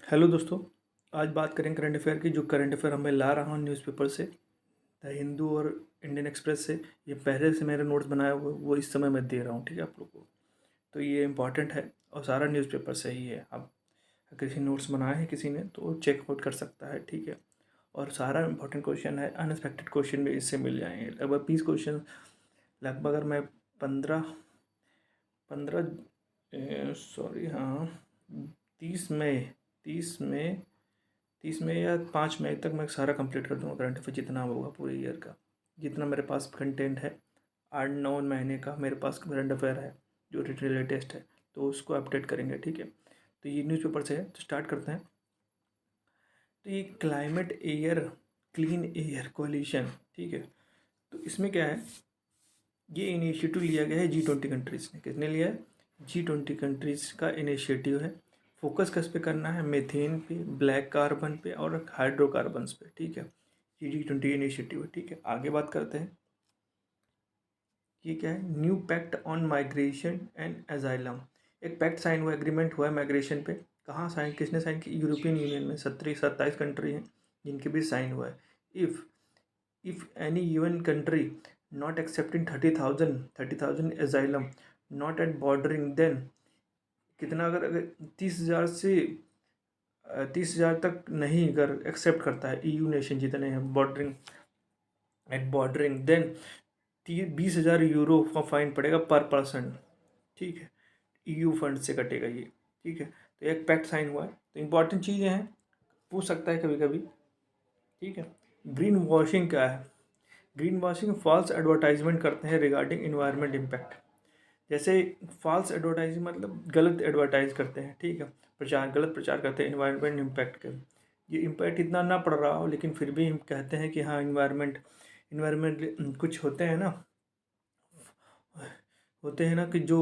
Hello दोस्तों। आज बात करें करंट अफेयर की। जो करंट अफेयर मैं ला रहा हूँ न्यूज़पेपर से, द हिंदू और इंडियन एक्सप्रेस से। ये पहले से मेरे नोट्स बनाए हुए वो इस समय मैं दे रहा हूँ, ठीक है आप लोग को। तो ये इम्पॉर्टेंट है और सारा न्यूज़पेपर से ही है। अब अगर किसी नोट्स बनाए हैं किसी ने तो चेकआउट कर सकता है, ठीक है। और सारा इंपॉर्टेंट क्वेश्चन है, अनएक्सपेक्टेड क्वेश्चन भी इससे मिल जाएंगे। लगभग 20 क्वेश्चन, लगभग अगर मैं 15 15 सॉरी हाँ 30 मई 30 मई या 5 मई तक मैं सारा कंप्लीट कर दूंगा करंट अफेयर जितना होगा पूरे ईयर का। जितना मेरे पास कंटेंट है 8 9 महीने का मेरे पास करंट अफेयर है जो लेटेस्ट है, तो उसको अपडेट करेंगे, ठीक है। तो ये न्यूज़पेपर से है, तो स्टार्ट करते हैं। तो ये climate air clean air coalition, ठीक है। तो इसमें क्या है, ये इनिशिएटिव लिया गया है G20 कंट्रीज़ ने। किसने लिया है? G20 कंट्रीज़ का इनिशिएटिव है। फोकस किस पे करना है? मेथेन पे, ब्लैक कार्बन पे और हाइड्रोकार्बन्स पे, ठीक है। ये G20 इनिशिएटिव है, ठीक है। आगे बात करते हैं। ये क्या है? New pact on migration and asylum. एक पैक्ट साइन हुआ, एग्रीमेंट हुआ है माइग्रेशन पे। कहाँ साइन, किसने साइन की? यूरोपियन यूनियन में 27 कंट्री हैं जिनके भी साइन हुआ है। If if any UN country not accepting 30,000 asylum not at bordering, then कितना, अगर 30,000 से 30,000 तक नहीं अगर एक्सेप्ट करता है EU नेशन जितने हैं bordering at bordering, then 20,000 euro का फाइन पड़ेगा पर पर्सन, ठीक है। EU फंड से कटेगा ये, ठीक है। तो एक पैक्ट साइन हुआ है, तो इंपॉर्टेंट चीज़ें हैं, पूछ सकता है कभी कभी, ठीक है। ग्रीन वॉशिंग क्या है? ग्रीन वॉशिंग फॉल्स एडवर्टाइजमेंट करते हैं रिगार्डिंग इन्वायरमेंट इम्पैक्ट। जैसे फॉल्स एडवर्टाइजिंग मतलब गलत एडवर्टाइज करते हैं, ठीक है। गलत प्रचार करते हैं इन्वायरमेंट इम्पैक्ट के। ये इम्पैक्ट इतना ना पड़ रहा हो लेकिन फिर भी हम कहते हैं कि हाँ इन्वायरमेंट कुछ होते हैं ना कि जो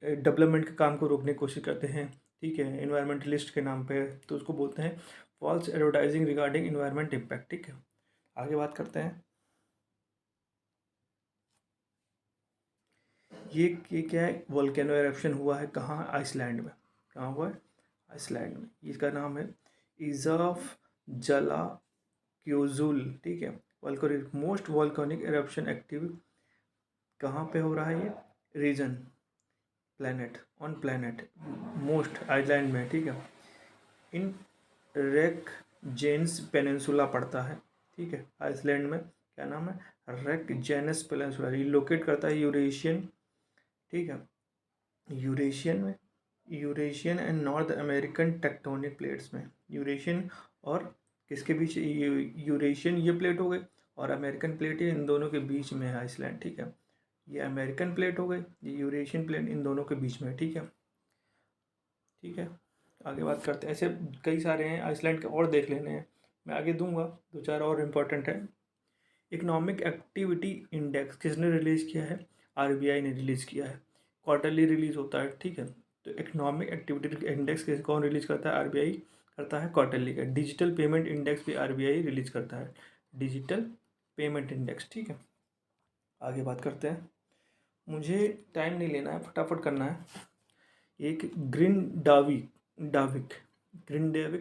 डेवलपमेंट के काम को रोकने की कोशिश करते हैं, ठीक है, इन्वायरमेंटलिस्ट के नाम पे, तो उसको बोलते हैं false advertising regarding environment impact, ठीक है। आगे बात करते हैं। ये क्या है? वोल्केनो एरप्शन हुआ है कहाँ? आइसलैंड में। कहाँ हुआ है? आइसलैंड में। इसका नाम है इज़ाफ जला क्यूजुल, ठीक है। Volcanic most volcanic eruption active कहाँ पे हो रहा है? ये region planet on planet most island में, ठीक है। इन रेक जेन्स पेनिनसुला पड़ता है, ठीक है, आइसलैंड में। क्या नाम है? Reykjanes peninsula. ये लोकेट करता है यूरेशियन, ठीक है, Eurasian and North American tectonic plates में। यूरेशियन और किसके बीच? यूरेशियन ये प्लेट हो गई और अमेरिकन प्लेट, ये इन दोनों के बीच में है आइसलैंड, ठीक है। ये अमेरिकन प्लेट हो गई, ये यूरेशियन प्लेट इन दोनों के बीच में, ठीक है। ठीक है, आगे बात करते हैं। ऐसे कई सारे हैं आइसलैंड के और देख लेने हैं, मैं आगे दूंगा। दो चार और इम्पोर्टेंट है। इकोनॉमिक एक्टिविटी इंडेक्स किसने रिलीज़ किया है? RBI ने रिलीज़ किया है। क्वार्टरली रिलीज़ होता है, ठीक है। तो इकोनॉमिक एक्टिविटी इंडेक्स किस कौन रिलीज़ करता है? RBI करता है क्वार्टरली का। डिजिटल पेमेंट इंडेक्स भी RBI रिलीज़ करता है, डिजिटल पेमेंट इंडेक्स, ठीक है। आगे बात करते हैं। मुझे टाइम नहीं लेना है, फटाफट करना है। एक ग्रिंडाविक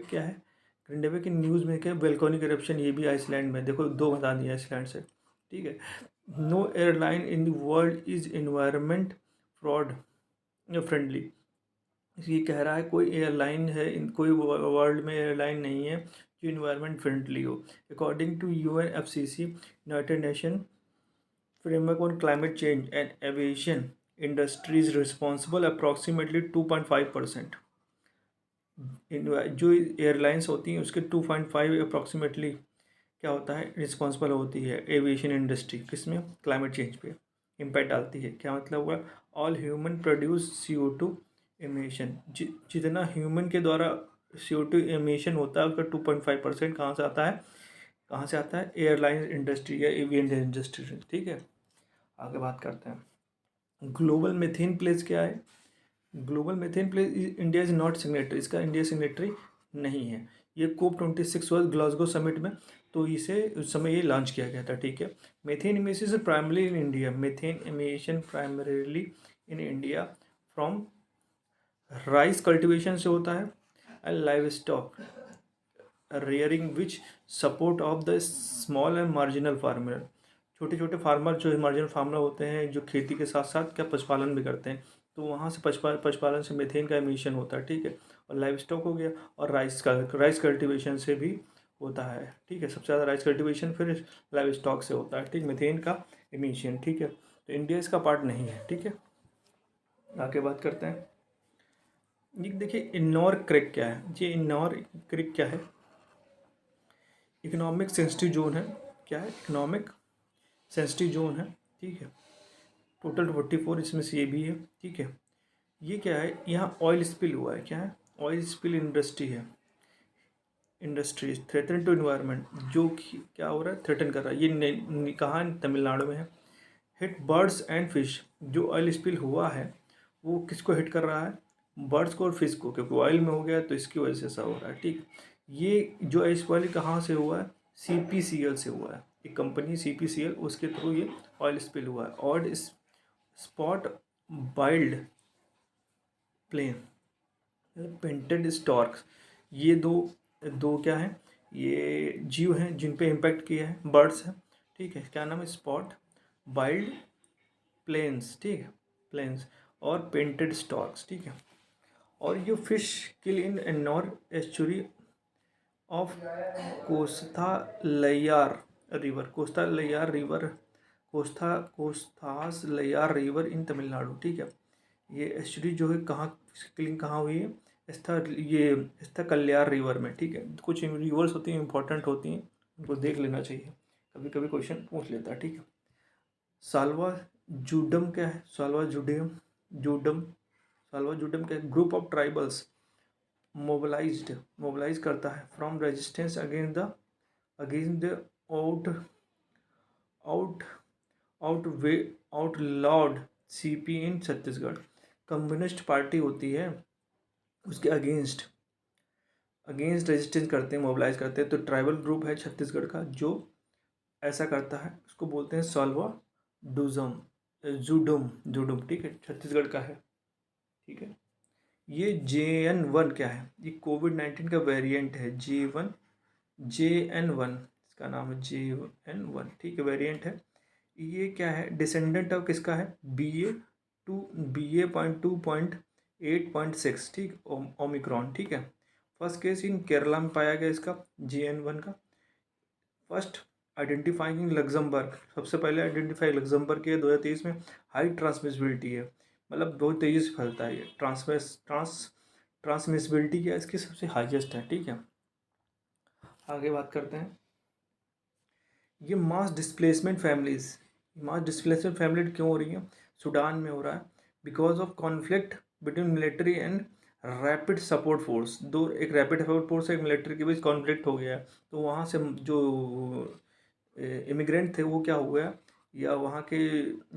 क्या है? ग्रिंडाविक की न्यूज़ में क्या? वेल्कोनिक इरप्शन, ये भी आइसलैंड में। देखो दो बता दिया आइसलैंड से, ठीक है। No airline in the world is environment fraud friendly. ये कह रहा है कोई एयरलाइन है, कोई वर्ल्ड में एयरलाइन नहीं है जो इन्वायरमेंट फ्रेंडली हो। According to UNFCCC, United Nation framework on climate change and aviation industry is responsible approximately 2.5%। जो एयरलाइंस होती हैं उसके 2.5 अप्रॉक्सीमेटली क्या होता है? रिस्पॉन्सिबल होती है एविएशन इंडस्ट्री। किसमें? क्लाइमेट चेंज पे इम्पैक्ट डालती है। क्या मतलब हुआ? All human produce CO2 emission. जितना ह्यूमन के द्वारा CO2 एमिशन होता है उसका 2.5% कहाँ से आता है? कहाँ से आता है? एयरलाइन इंडस्ट्री या एवियन इंडस्ट्री से, ठीक है। आगे बात करते हैं। ग्लोबल मीथेन प्लेस क्या है? Global methane place India is not signatory, इसका इंडिया सिग्नेटरी नहीं है। ये COP26 हुआ ग्लासगो समिट में, तो इसे उस समय ये लॉन्च किया गया था, ठीक है। Methane emission primarily in India, methane emission primarily in India from rice cultivation से होता है। And live stock rearing which support of the small and marginal farmer. छोटे छोटे फार्मर जो मार्जिनल फार्मर होते हैं, जो खेती के साथ साथ क्या पशुपालन भी करते हैं, तो वहाँ से पशुपालन से मीथेन का एमिशन होता है, ठीक है। और लाइव स्टॉक हो गया, और राइस कल्टीवेशन से भी होता है, ठीक है। सबसे ज़्यादा राइस कल्टीवेशन, फिर लाइव स्टॉक से होता है, ठीक, मीथेन का एमिशन, ठीक है। तो इंडिया इसका पार्ट नहीं है, ठीक है। आगे बात करते हैं। ये देखिए इन्नौर क्रिक क्या है, ये इन्नौर क्रिक क्या है, इकोनॉमिक सेंसिटिव जोन है। क्या है, इकोनॉमिक सेंसिटिव जोन है, ठीक है। टोटल 44 इसमें से ये भी है, ठीक है। ये क्या है, यहाँ ऑयल स्पिल हुआ है, क्या है, ऑयल स्पिल इंडस्ट्री है, इंडस्ट्रीज थ्रेटन टू इन्वायरमेंट, जो कि क्या हो रहा है, थ्रेटन कर रहा है। ये कहाँ, तमिलनाडु में है। हिट बर्ड्स एंड फिश, जो ऑयल स्पिल हुआ है वो किसको हिट कर रहा है, बर्ड्स को और फिश को, क्योंकि ऑयल में हो गया तो इसकी वजह से ऐसा हो रहा है, ठीक। ये जो ऑयल स्पिल कहाँ से हुआ है, CPCL से हुआ है, एक कंपनी CPCL, उसके थ्रू ये ऑयल स्पिल हुआ है। और spot wild plane painted storks, ये दो दो क्या है, ये जीव हैं जिन पे इम्पैक्ट किया है, बर्ड्स हैं, ठीक है। क्या नाम है, स्पॉट वाइल्ड प्लेन्स, ठीक है, प्लेन्स, और पेंटेड स्टॉर्क्स, ठीक है। और ये fish kill in Ennore estuary of कोस्था river, कोस्थास लैयार river in Tamil Nadu, ठीक है। ये एस्चुरी जो है कहाँ, किलिंग कहाँ हुई है, स्था कल्यार रिवर में, ठीक है। कुछ रिवर्स होती हैं, इंपॉर्टेंट होती हैं, उनको देख लेना चाहिए, कभी कभी क्वेश्चन पूछ लेता है, ठीक है। साल्वा जूडम क्या है, जूडम साल्वा जूडम क्या है, ग्रुप ऑफ ट्राइबल्स मोबिलाइज करता है from resistance against the out out outlawed CP in Chhattisgarh. Communist party होती है, उसके अगेंस्ट रेजिस्टेंस करते हैं, मोबिलाइज करते हैं। तो ट्राइबल ग्रुप है छत्तीसगढ़ का जो ऐसा करता है, उसको बोलते हैं सॉल्वा डूजम जूडुम, ठीक है, छत्तीसगढ़ का है, ठीक है। ये JN1 क्या है, ये कोविड-19 का वेरिएंट है, JN1 इसका नाम है, JN1, ठीक है, वेरिएंट है। ये क्या है, डिसेंडेंट ऑफ किसका है, BA.2.8.6, ठीक, ओमिक्रॉन, ठीक है। फर्स्ट केस इन केरला में पाया गया इसका, JN1 का। फर्स्ट आइडेंटिफाइंग इन लग्जमबर्ग, सबसे पहले आइडेंटिफाई लग्जमबर्ग किया 2023 में। हाई ट्रांसमिसिबिलिटी है, मतलब बहुत तेज़ी से फैलता है ये, ट्रांसमिसिबिलिटी क्या है इसकी, सबसे हाईएस्ट है, ठीक है। आगे बात करते हैं। ये मास डिस्प्लेसमेंट फैमिली क्यों हो रही है, सूडान में हो रहा है, because of conflict between military and rapid support force. एक रैपिड सपोर्ट फोर्स, एक मिलिट्री के बीच कॉन्फ्लिक्ट हो गया है, तो वहाँ से जो इमिग्रेंट थे वो क्या हो गया, या वहाँ के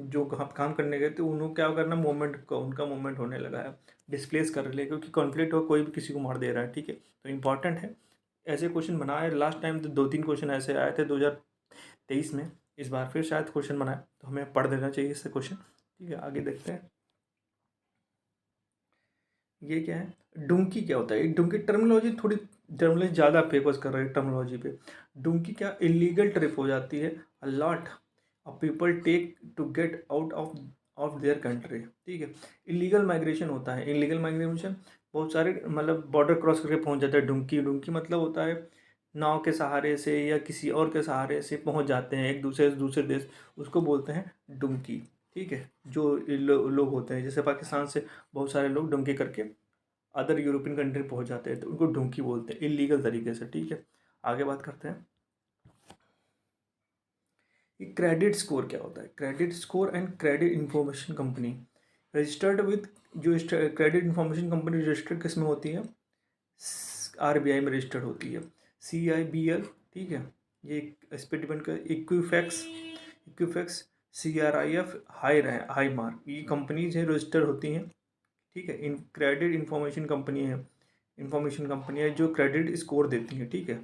जो काम करने गए थे उनको क्या करना, उनका मूवमेंट होने लगा है, डिस्प्लेस कर ले, क्योंकि कॉन्फ्लिक्ट हो, कोई भी किसी को मार दे रहा है, ठीक है। तो इंपॉर्टेंट है, ऐसे क्वेश्चन बनाए, लास्ट टाइम तो 2-3 क्वेश्चन ऐसे आए थे 2023 में, इस बार फिर शायद क्वेश्चन बनाए, तो हमें पढ़ देना चाहिए इससे क्वेश्चन, ठीक है। आगे देखते हैं। ये क्या है, डुंकी क्या होता है, एक डुंकी टर्मिनोलॉजी ज़्यादा फेकस कर रहे हैं टर्मिनोलॉजी पे। डुंकी क्या, इलीगल ट्रिप हो जाती है, a lot of people take to get out of their country, ठीक है। इलीगल माइग्रेशन होता है, इलीगल माइग्रेशन बहुत सारे, मतलब बॉर्डर क्रॉस करके पहुंच जाता है। डुंकी मतलब होता है नाव के सहारे से या किसी और के सहारे से पहुंच जाते हैं एक दूसरे से दूसरे देश, उसको बोलते हैं डुंकी, ठीक है। जो लोग होते हैं, जैसे पाकिस्तान से बहुत सारे लोग डुंकी करके अदर यूरोपियन कंट्री पहुंच जाते हैं, तो उनको डुंकी बोलते हैं, इलीगल तरीके से, ठीक है। आगे बात करते हैं। ये क्रेडिट स्कोर क्या होता है, credit score and credit information company registered with, जो क्रेडिट इंफॉर्मेशन कंपनी रजिस्टर्ड किस में होती है, RBI में रजिस्टर्ड होती है, CIBL, ठीक है। ये इस पर डिपेंड कर, इक्विफैक्स, CRIF, हाई मार्क, ये कंपनीज हैं रजिस्टर होती हैं, ठीक है। इन क्रेडिट इंफॉर्मेशन कंपनी है जो क्रेडिट स्कोर देती हैं, ठीक है।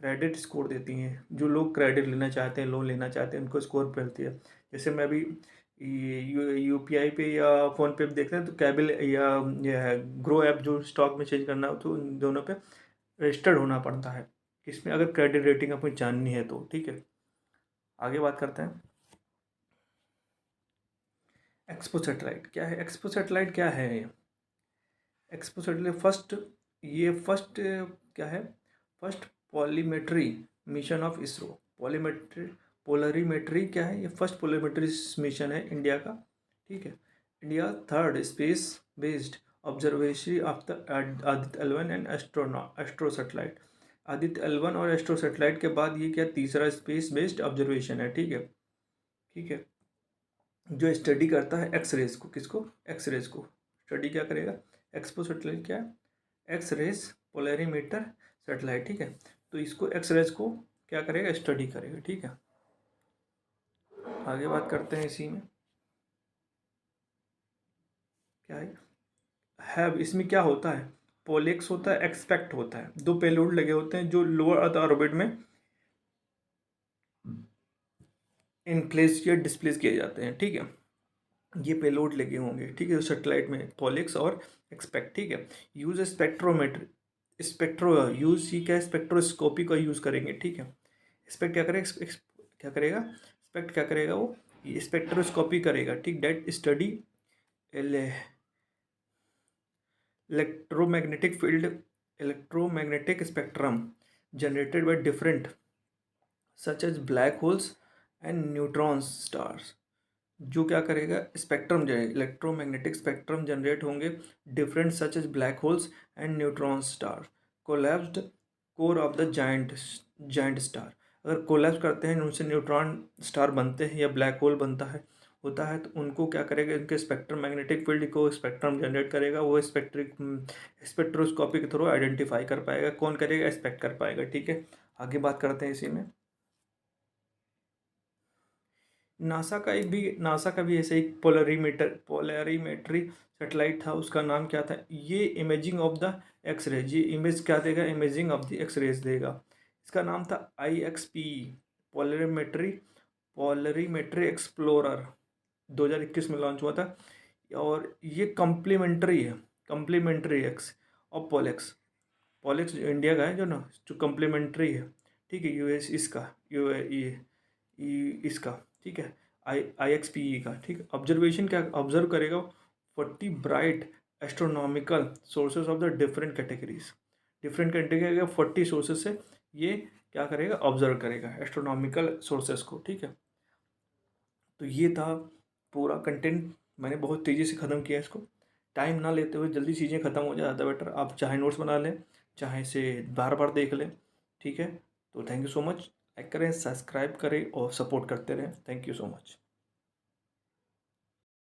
क्रेडिट स्कोर देती हैं, जो लोग क्रेडिट लेना चाहते हैं, लोन लेना चाहते हैं, उनको स्कोर मिलती है। जैसे मैं अभी ये UPI पे या फ़ोन पे देखते हैं तो कैबिल या ग्रो ऐप जो स्टॉक में चेंज करना हो तो इन दोनों पे रजिस्टर्ड होना पड़ता है। इसमें अगर क्रेडिट रेटिंग अपनी जाननी है तो ठीक है। आगे बात करते हैं। एक्सपो सैटेलाइट क्या है? एक्सपो सैटेलाइट क्या है ये? एक्सपो सैटेलाइट फर्स्ट क्या है? First polarimetry mission of ISRO. Polarimetry क्या है? ये फर्स्ट पोलरीमेट्री मिशन है इंडिया का। ठीक है। India third space based observatory of the Aditya L1 and astro satellite. Aditya L1 और एस्ट्रो सैटेलाइट के बाद ये क्या तीसरा स्पेस बेस्ड ऑब्जर्वेशन है। ठीक है। ठीक है। जो स्टडी करता है एक्स रेज को, किसको? एक्स रेज को स्टडी क्या करेगा? एक्सपो सैटेलाइट क्या है? X rays polarimeter satellite. ठीक है। तो इसको एक्स रेज को क्या करेगा? स्टडी करेगा। ठीक है। आगे बात करते हैं इसी में क्या है इसमें क्या होता है? पोलेक्स होता है, एक्सपेक्ट होता है। दो पेलोड लगे होते हैं जो लोअर अर्थ ऑर्बिट में इन प्लेस या डिस्प्लेस किए जाते हैं। ठीक है। ये पेलोड लगे होंगे। ठीक है। सैटेलाइट में पोलेक्स और एक्सपेक्ट। ठीक है। यूज स्पेक्ट्रोमेट्री यूज ही क्या? स्पेक्ट्रोस्कोपी का यूज़ करेंगे। ठीक है। स्पेक्ट क्या करेगा? क्या करेगा? स्पेक्ट क्या करेगा? वो स्पेक्ट्रोस्कोपी करेगा। ठीक। That study electromagnetic field electromagnetic spectrum generated by different such as black holes and neutron stars। जो क्या करेगा? स्पेक्ट्रम जो है इलेक्ट्रोमैग्नेटिक स्पेक्ट्रम जनरेट होंगे different such as black holes and neutron star collapsed core of the giant star. अगर collapse करते हैं उनसे न्यूट्रॉन स्टार बनते हैं या ब्लैक होल बनता है होता है तो उनको क्या करेगा? इनके स्पेक्ट्रम मैग्नेटिक फील्ड को स्पेक्ट्रम जनरेट करेगा। वो स्पेक्ट्रोस्कोपी के थ्रू आइडेंटिफाई कर पाएगा। कौन करेगा? एक्सपेक्ट कर पाएगा। ठीक है। आगे बात करते हैं इसी में। नासा का भी ऐसे एक पोलरीमेट्री सेटेलाइट था। उसका नाम क्या था? ये imaging of the X rays. ये इमेज क्या देगा? Imaging of the X rays देगा। इसका नाम था IXP पोलरीमेट्री पोलरीमेट्री एक्सप्लोरर। 2021 में लॉन्च हुआ था। और ये कम्प्लीमेंट्री एक्स और पोलेक्स। पोलेक्स जो इंडिया का है जो ना जो कम्प्लीमेंट्री है। ठीक है। US इसका इसका। ठीक है। IXPE का। ठीक है। ऑब्जर्वेशन क्या ऑब्जर्व करेगा? 40 bright astronomical sources of the different category का 40 सोर्सेज से ये क्या करेगा? ऑब्जर्व करेगा एस्ट्रोनॉमिकल सोर्सेज को। ठीक है। तो ये था पूरा कंटेंट। मैंने बहुत तेज़ी से ख़त्म किया इसको। टाइम ना लेते हुए जल्दी चीज़ें ख़त्म हो जाए ज़्यादा बेटर। आप चाहे नोट्स बना लें, चाहे इसे बार बार देख लें। ठीक है। तो thank you so much. Like करें, सब्सक्राइब करें और सपोर्ट करते रहें। Thank you so much.